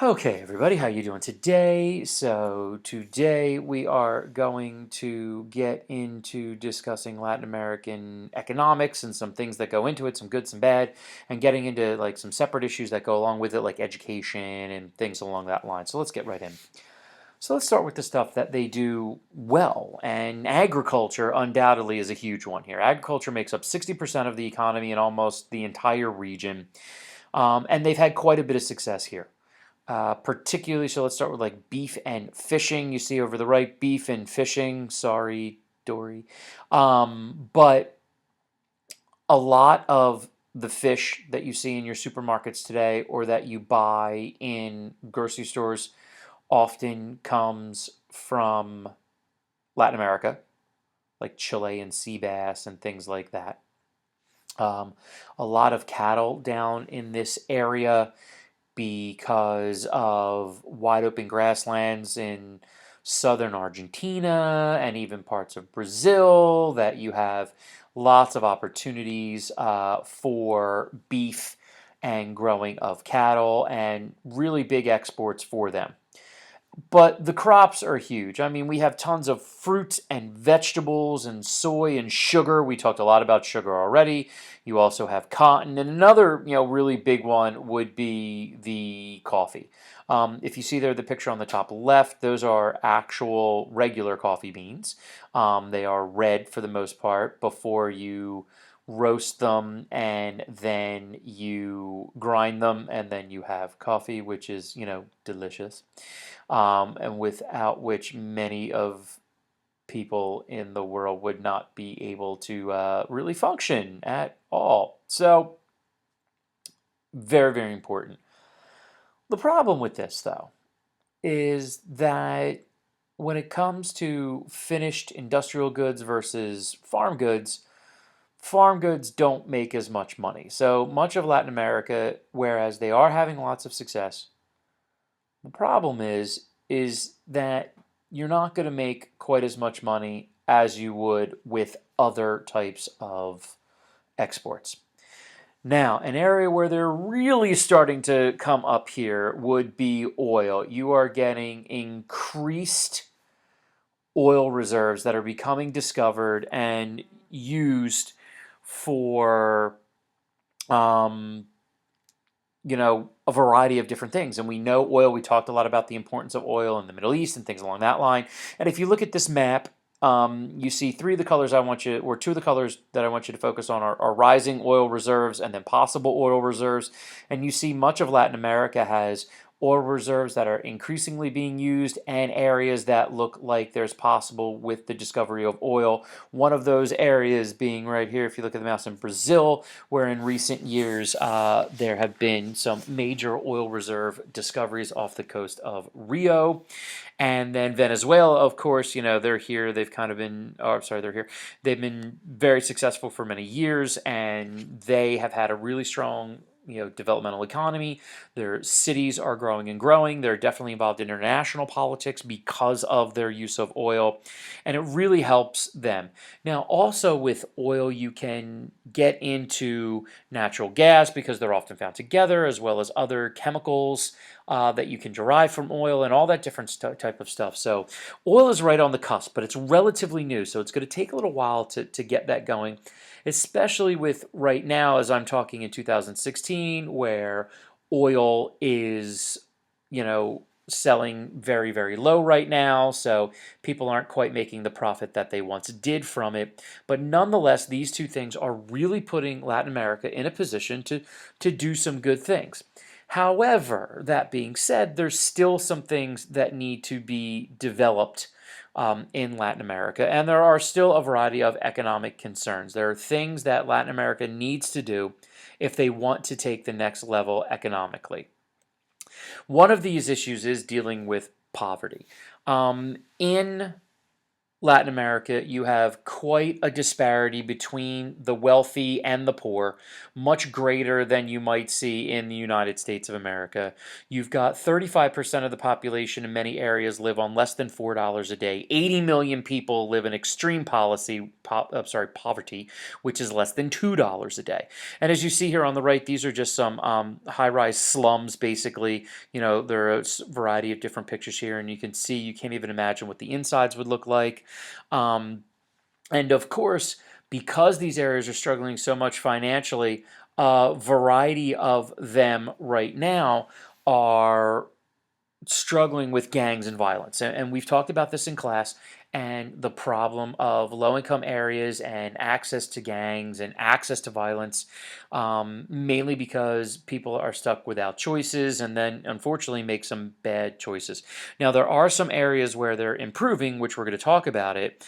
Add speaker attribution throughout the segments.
Speaker 1: Okay, everybody, how you doing today? So today we are going to get into discussing Latin American economics and some things that go into it, some good, some bad, and getting into like some separate issues that go along with it, like education and things along that line. So let's get right in. So let's start with the stuff that they do well, and agriculture undoubtedly is a huge one here. Agriculture makes up 60% of the economy in almost the entire region, and they've had quite a bit of success here. Particularly, so let's start with like beef and fishing. You see over the right, beef and fishing. Sorry, Dory. But a lot of the fish that you see in your supermarkets today or that you buy in grocery stores often comes from Latin America, like Chilean sea bass and things like that. Um, a lot of cattle down in this area because of wide open grasslands in southern Argentina and even parts of Brazil that you have lots of opportunities for beef and growing of cattle and really big exports for them. But the crops are huge. I mean, we have tons of fruits and vegetables and soy and sugar. We talked a lot about sugar already. You also have cotton, and another really big one would be the coffee. If you see there the picture on the top left, those are actual regular coffee beans. They are red for the most part before you roast them and then you grind them and then you have coffee, which is delicious, and without which many of people in the world would not be able to really function at all. So, very, very important. The problem with this, though, is that when it comes to finished industrial goods versus farm goods don't make as much money. So much of Latin America, whereas they are having lots of success, the problem is that you're not going to make quite as much money as you would with other types of exports. Now, an area where they're really starting to come up here would be oil. You are getting increased oil reserves that are becoming discovered and used for um, a variety of different things. And we know oil, we talked a lot about the importance of oil in the Middle East and things along that line. And if you look at this map, you see three of the colors I want you, or two of the colors that I want you to focus on are rising oil reserves and then possible oil reserves. And you see much of Latin America has oil reserves that are increasingly being used and areas that look like there's possible with the discovery of oil. One of those areas being right here, if you look at the mouse, in Brazil, where in recent years there have been some major oil reserve discoveries off the coast of Rio. And then Venezuela, of course, they're here. They've kind of been, oh, sorry, they're here. They've been very successful for many years, and they have had a really strong developmental economy. Their cities are growing and growing. They're definitely involved in international politics because of their use of oil, and it really helps them. Now, also with oil, you can get into natural gas because they're often found together, as well as other chemicals that you can derive from oil and all that different type of stuff. So oil is right on the cusp, but it's relatively new, so it's going to take a little while to get that going, especially with right now, as I'm talking in 2016, where oil is, selling very, very low right now. So people aren't quite making the profit that they once did from it. But nonetheless, these two things are really putting Latin America in a position to do some good things. However, that being said, there's still some things that need to be developed in Latin America, and there are still a variety of economic concerns. There are things that Latin America needs to do if they want to take the next level economically. One of these issues is dealing with poverty. In Latin America, you have quite a disparity between the wealthy and the poor, much greater than you might see in the United States of America. You've got 35% of the population in many areas live on less than $4 a day. 80 million people live in extreme poverty, which is less than $2 a day. And as you see here on the right, these are just some high-rise slums, basically. There are a variety of different pictures here, and you can see, you can't even imagine what the insides would look like. Um, and of course, because these areas are struggling so much financially, a variety of them right now are struggling with gangs and violence. And we've talked about this in class, and the problem of low income areas and access to gangs and access to violence, mainly because people are stuck without choices and then unfortunately make some bad choices. Now, there are some areas where they're improving, which we're going to talk about it,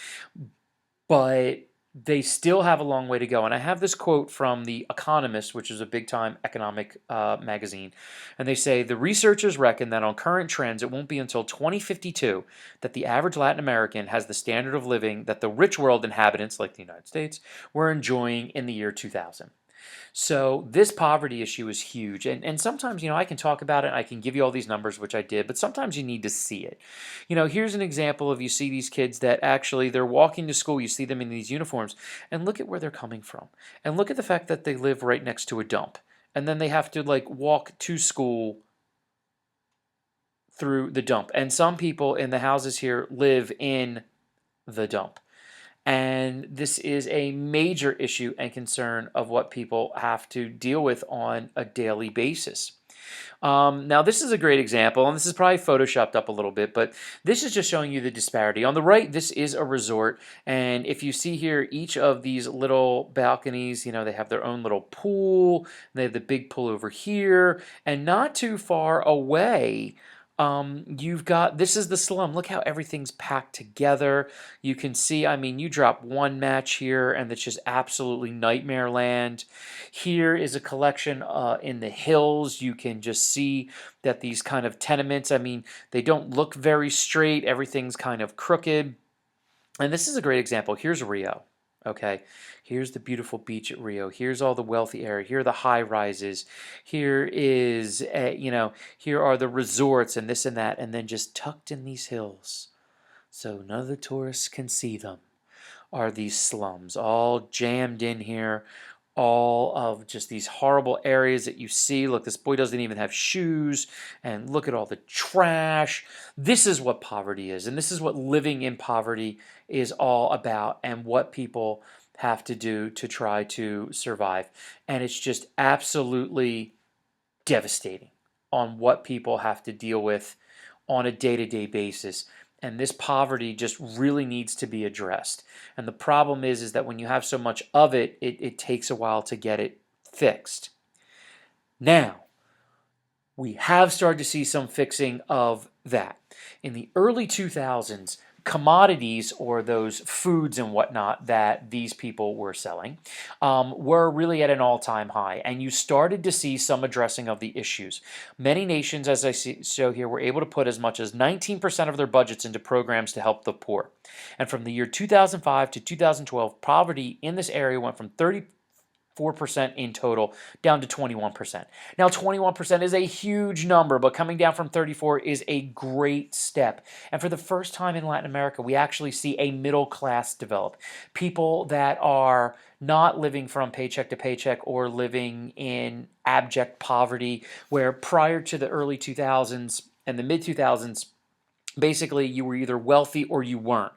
Speaker 1: but they still have a long way to go. And I have this quote from The Economist, which is a big time economic magazine. And they say the researchers reckon that on current trends, it won't be until 2052 that the average Latin American has the standard of living that the rich world inhabitants, like the United States, were enjoying in the year 2000. So this poverty issue is huge. And sometimes, I can talk about it, I can give you all these numbers, which I did, but sometimes you need to see it. Here's an example of, you see these kids that actually they're walking to school, you see them in these uniforms, and look at where they're coming from. And look at the fact that they live right next to a dump. And then they have to walk to school through the dump. And some people in the houses here live in the dump. And this is a major issue and concern of what people have to deal with on a daily basis. Now, this is a great example, and this is probably photoshopped up a little bit, but this is just showing you the disparity. On the right, this is a resort, and if you see here, each of these little balconies, they have their own little pool. They have the big pool over here, and not too far away, you've got, this is the slum. Look how everything's packed together. You can see, you drop one match here and it's just absolutely nightmare land. Here is a collection in the hills. You can just see that these kind of tenements, they don't look very straight. Everything's kind of crooked. And this is a great example. Here's Rio. Okay, here's the beautiful beach at Rio. Here's all the wealthy area. Here are the high rises. Here is, here are the resorts and this and that. And then just tucked in these hills, so none of the tourists can see them, are these slums, all jammed in here. All of just these horrible areas that you see. Look, this boy doesn't even have shoes, and look at all the trash. This is what poverty is, and this is what living in poverty is all about, and what people have to do to try to survive. And it's just absolutely devastating on what people have to deal with on a day-to-day basis. And this poverty just really needs to be addressed. And the problem is that when you have so much of it, it takes a while to get it fixed. Now, we have started to see some fixing of that. In the early 2000s, commodities, or those foods and whatnot that these people were selling, were really at an all-time high, and you started to see some addressing of the issues. Many nations, as I show here, were able to put as much as 19% of their budgets into programs to help the poor. And from the year 2005 to 2012, poverty in this area went from 34% in total down to 21%. Now, 21% is a huge number, but coming down from 34 is a great step. And for the first time in Latin America, we actually see a middle class develop. People that are not living from paycheck to paycheck or living in abject poverty, where prior to the early 2000s and the mid 2000s, basically you were either wealthy or you weren't.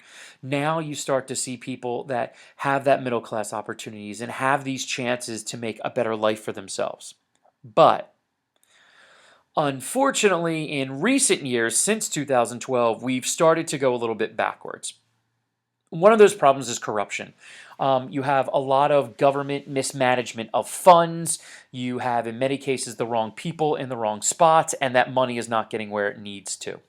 Speaker 1: Now you start to see people that have that middle class opportunities and have these chances to make a better life for themselves. But unfortunately, in recent years, since 2012, we've started to go a little bit backwards. One of those problems is corruption. You have a lot of government mismanagement of funds. You have, in many cases, the wrong people in the wrong spots, and that money is not getting where it needs to.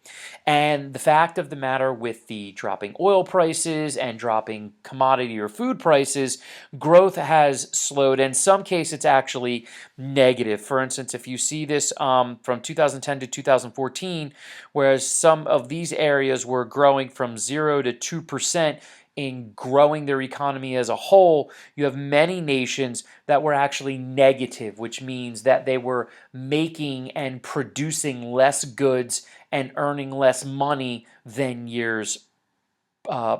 Speaker 1: And the fact of the matter with the dropping oil prices and dropping commodity or food prices, growth has slowed. In some cases, it's actually negative. For instance, if you see this from 2010 to 2014, whereas some of these areas were growing from 0 to 2%, in growing their economy as a whole, you have many nations that were actually negative, which means that they were making and producing less goods and earning less money than years uh,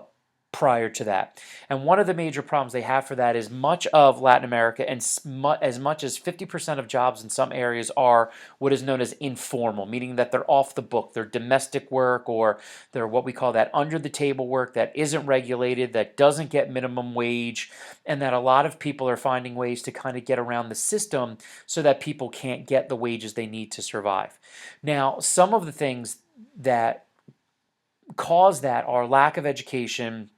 Speaker 1: prior to that. And one of the major problems they have for that is much of Latin America, and as much as 50% of jobs in some areas are what is known as informal, meaning that they're off the book. They're domestic work, or they're what we call that under the table work that isn't regulated, that doesn't get minimum wage, and that a lot of people are finding ways to kind of get around the system so that people can't get the wages they need to survive. Now, some of the things that cause that are lack of education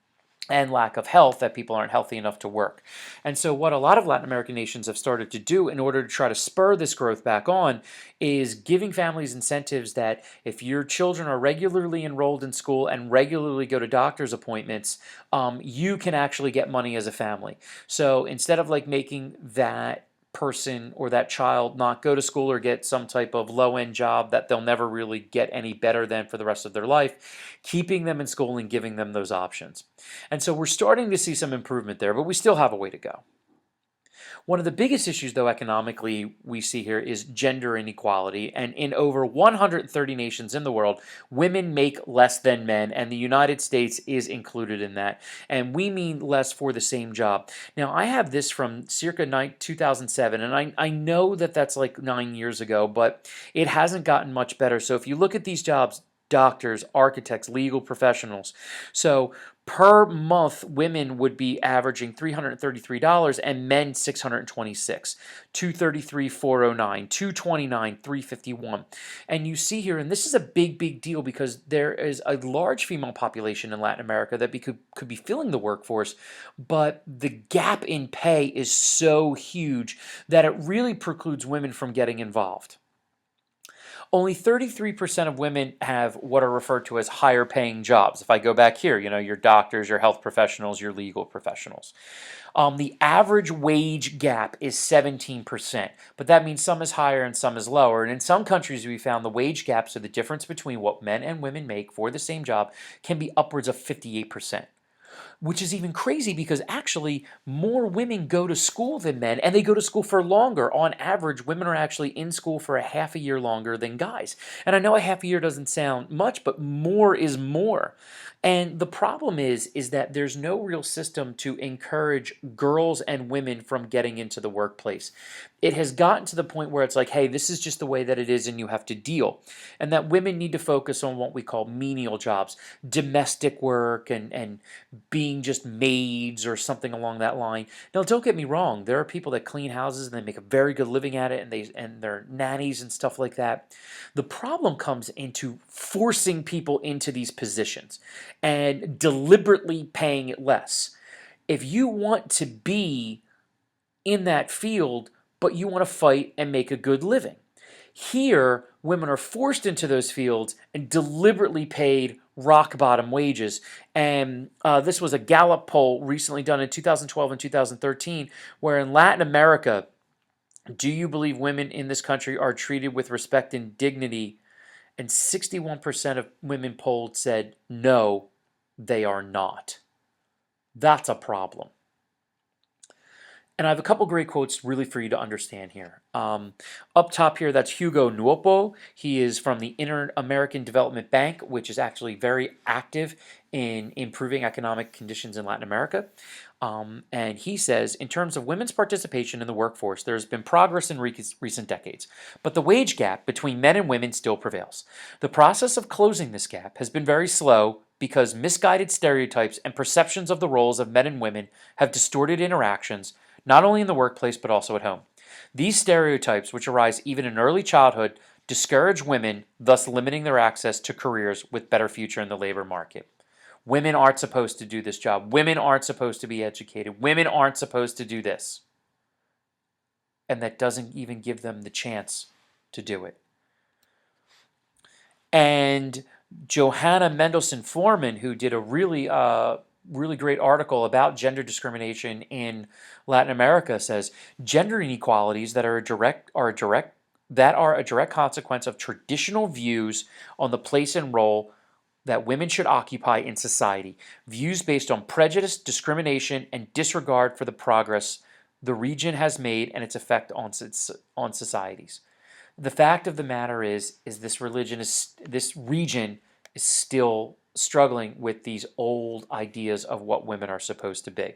Speaker 1: and lack of health, that people aren't healthy enough to work. And so what a lot of Latin American nations have started to do in order to try to spur this growth back on is giving families incentives that if your children are regularly enrolled in school and regularly go to doctor's appointments, you can actually get money as a family. So instead of like making that person or that child not go to school or get some type of low-end job that they'll never really get any better than for the rest of their life, keeping them in school and giving them those options. And so we're starting to see some improvement there, but we still have a way to go. One of the biggest issues, though, economically we see here is gender inequality. And in over 130 nations in the world, women make less than men, and the United States is included in that. And we mean less for the same job. Now, I have this from circa 2007, and I know that that's like 9 years ago, but it hasn't gotten much better. So if you look at these jobs, doctors, architects, legal professionals. So per month, women would be averaging $333 and men $626, $233, $409, $229, $351. And you see here, and this is a big deal because there is a large female population in Latin America that could be filling the workforce, but the gap in pay is so huge that it really precludes women from getting involved. Only 33% of women have what are referred to as higher paying jobs. If I go back here, your doctors, your health professionals, your legal professionals. The average wage gap is 17%, but that means some is higher and some is lower. And in some countries, we found the wage gap, so the difference between what men and women make for the same job, can be upwards of 58%. Which is even crazy because actually more women go to school than men, and they go to school for longer. On average, women are actually in school for a half a year longer than guys. And I know a half a year doesn't sound much, but more is more. And the problem is that there's no real system to encourage girls and women from getting into the workplace. It has gotten to the point where it's like, hey, this is just the way that it is and you have to deal. And that women need to focus on what we call menial jobs, domestic work, and being just maids or something along that line. Now, don't get me wrong. There are people that clean houses and they make a very good living at it, and they're nannies and stuff like that. The problem comes into forcing people into these positions and deliberately paying it less. If you want to be in that field, but you want to fight and make a good living. Here, women are forced into those fields and deliberately paid rock bottom wages. And this was a Gallup poll recently done in 2012 and 2013, where in Latin America, do you believe women in this country are treated with respect and dignity? And 61% of women polled said, no, they are not. That's a problem. And I have a couple great quotes really for you to understand here. Up top here, that's Hugo Nuopo. He is from the Inter-American Development Bank, which is actually very active in improving economic conditions in Latin America. And he says, in terms of women's participation in the workforce, there's been progress in recent decades, but the wage gap between men and women still prevails. The process of closing this gap has been very slow because misguided stereotypes and perceptions of the roles of men and women have distorted interactions, not only in the workplace but also at home. These stereotypes, which arise even in early childhood, discourage women, thus limiting their access to careers with better future in the labor market. Women aren't supposed to do this job. Women aren't supposed to be educated. Women aren't supposed to do this. And that doesn't even give them the chance to do it. And Johanna Mendelsohn Foreman, who did a really great article about gender discrimination in Latin America, says gender inequalities that are a direct consequence of traditional views on the place and role that women should occupy in society, views based on prejudice, discrimination, and disregard for the progress the region has made and its effect on societies. The fact of the matter is this region is still struggling with these old ideas of what women are supposed to be.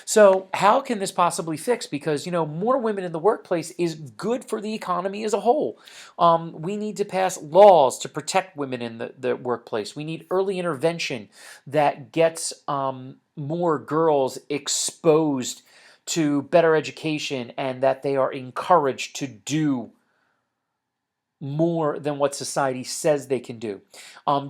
Speaker 1: So how can this possibly fix? Because, more women in the workplace is good for the economy as a whole. We need to pass laws to protect women in the workplace. We need early intervention that gets more girls exposed to better education and that they are encouraged to do more than what society says they can do.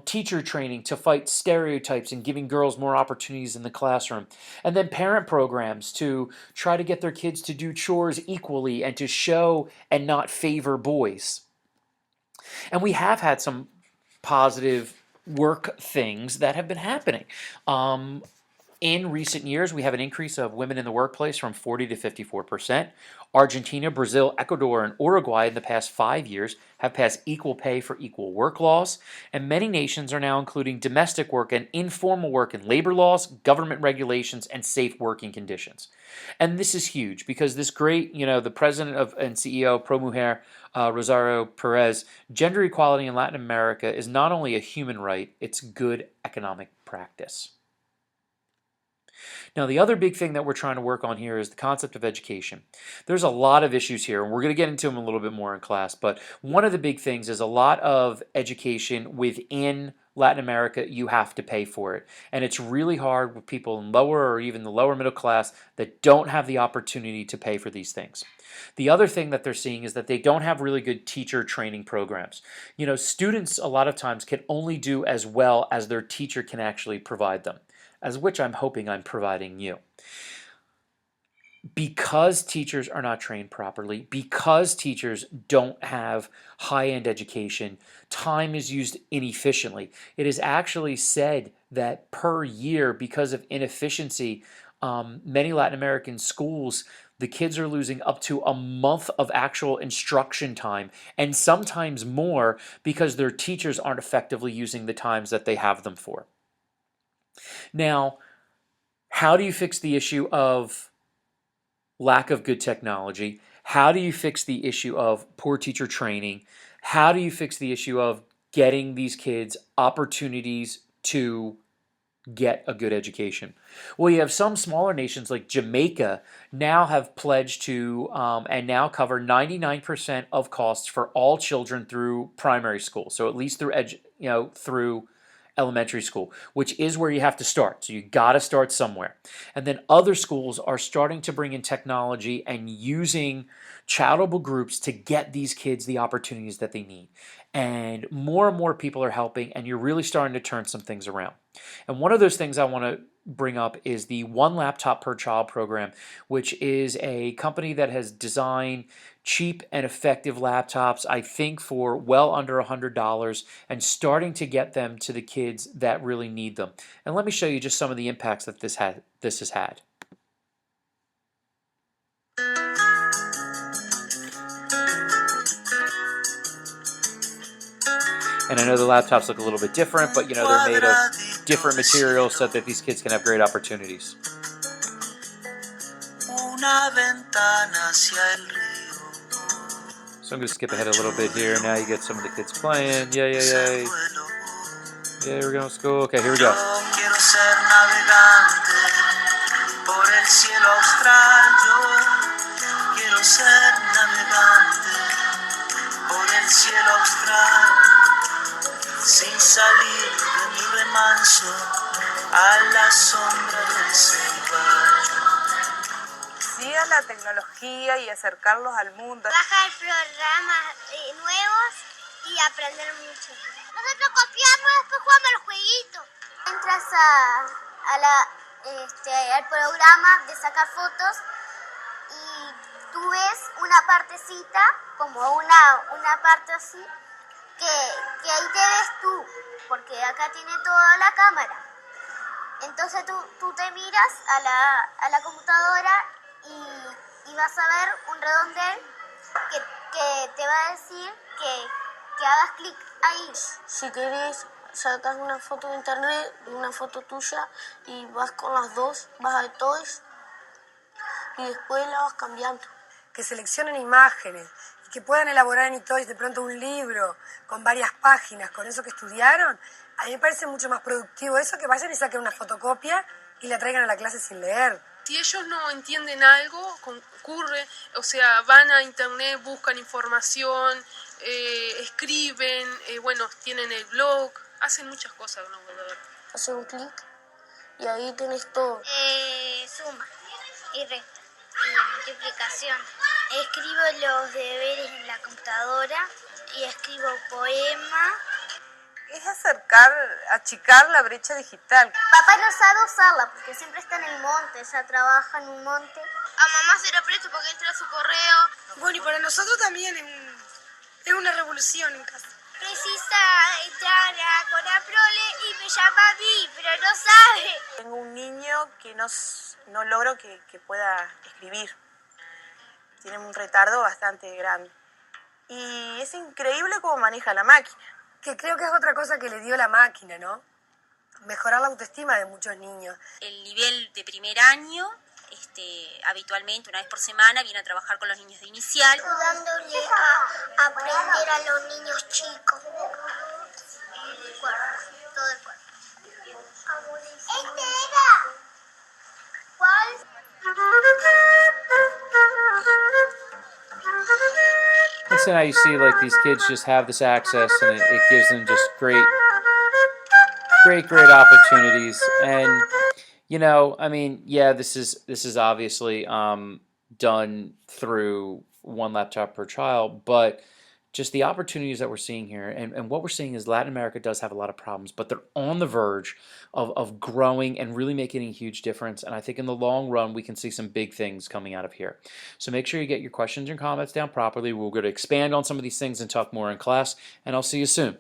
Speaker 1: Teacher training to fight stereotypes and giving girls more opportunities in the classroom. And then parent programs to try to get their kids to do chores equally and to show and not favor boys. And we have had some positive work things that have been happening. In recent years, we have an increase of women in the workplace from 40 to 54%. Argentina, Brazil, Ecuador, and Uruguay in the past 5 years have passed equal pay for equal work laws. And many nations are now including domestic work and informal work in labor laws, government regulations, and safe working conditions. And this is huge because this great, the president and CEO, ProMujer, Rosario Perez, gender equality in Latin America is not only a human right, it's good economic practice. Now, the other big thing that we're trying to work on here is the concept of education. There's a lot of issues here, and we're going to get into them a little bit more in class, but one of the big things is a lot of education within Latin America, you have to pay for it. And it's really hard with people in lower or even the lower middle class that don't have the opportunity to pay for these things. The other thing that they're seeing is that they don't have really good teacher training programs. Students a lot of times can only do as well as their teacher can actually provide them, as which I'm hoping I'm providing you. Because teachers are not trained properly, because teachers don't have high-end education, time is used inefficiently. It is actually said that per year, because of inefficiency, many Latin American schools, the kids are losing up to a month of actual instruction time, and sometimes more because their teachers aren't effectively using the times that they have them for. Now, how do you fix the issue of lack of good technology? How do you fix the issue of poor teacher training? How do you fix the issue of getting these kids opportunities to get a good education? Well, you have some smaller nations like Jamaica now have pledged to and now cover 99% of costs for all children through primary school. So at least through elementary school, which is where you have to start. So you got to start somewhere. And then other schools are starting to bring in technology and using charitable groups to get these kids the opportunities that they need. And more people are helping, and you're really starting to turn some things around. And one of those things I want to bring up is the One Laptop Per Child program, which is a company that has designed cheap and effective laptops, I think for well under $100, and starting to get them to the kids that really need them. And let me show you just some of the impacts that this has had. And I know the laptops look a little bit different, but they're made of different materials so that these kids can have great opportunities. So I'm going to skip ahead a little bit here. Now you get some of the kids playing. Yay, yay, yay. Yeah, we're going to school. Okay, here we go.
Speaker 2: Sin salir de mi remanso a la sombra del ceiba.
Speaker 3: Siga la tecnología y acercarlos al mundo.
Speaker 4: Bajar programas nuevos y aprender mucho. Nosotros copiamos, después jugamos los jueguitos. Entras al programa de sacar fotos y tú ves una partecita, como una parte así, que ahí te ves tú, porque acá tiene toda la cámara. Entonces tú te miras a la computadora y vas a ver un redondel que te va a decir que hagas clic ahí. Si querés, sacas una foto de internet, una foto tuya, y vas con las dos, vas a Toys y después la vas cambiando.
Speaker 5: Que seleccionen imágenes y que puedan elaborar en eToys de pronto un libro con varias páginas, con eso que estudiaron, a mí me parece mucho más productivo eso que vayan y saquen una fotocopia y la traigan a la clase sin leer.
Speaker 6: Si ellos no entienden algo, concurre, o sea, van a internet, buscan información, escriben, bueno, tienen el blog, hacen muchas cosas con un computador.
Speaker 4: Haces un clic y ahí tenés todo. Suma y resta y multiplicación. Escribo los deberes en la computadora y escribo poemas.
Speaker 3: Es achicar la brecha digital.
Speaker 4: Papá no sabe usarla porque siempre está en el monte, ella trabaja en un monte. A mamá se lo presto porque entra a su correo.
Speaker 5: Bueno, y para nosotros también es una revolución en casa.
Speaker 4: Precisa entrar a Conaprole y me llama a mí, pero no sabe.
Speaker 7: Tengo un niño que no logro que pueda escribir. Tiene un retardo bastante grande. Y es increíble cómo maneja la máquina.
Speaker 5: Que creo que es otra cosa que le dio la máquina, ¿no? Mejorar la autoestima de muchos niños.
Speaker 8: El nivel de primer año, habitualmente una vez por semana, viene a trabajar con los niños de inicial.
Speaker 4: Ayudándole a aprender a los niños chicos. El cuerpo, todo el cuerpo. ¡Este era! ¿Cuál?
Speaker 1: Listen, how you see like these kids just have this access, and it gives them just great opportunities. And I mean, yeah, this is obviously done through one laptop per child, but just the opportunities that we're seeing here, and what we're seeing is Latin America does have a lot of problems, but they're on the verge of growing and really making a huge difference. And I think in the long run, we can see some big things coming out of here. So make sure you get your questions and comments down properly. We're going to expand on some of these things and talk more in class, and I'll see you soon.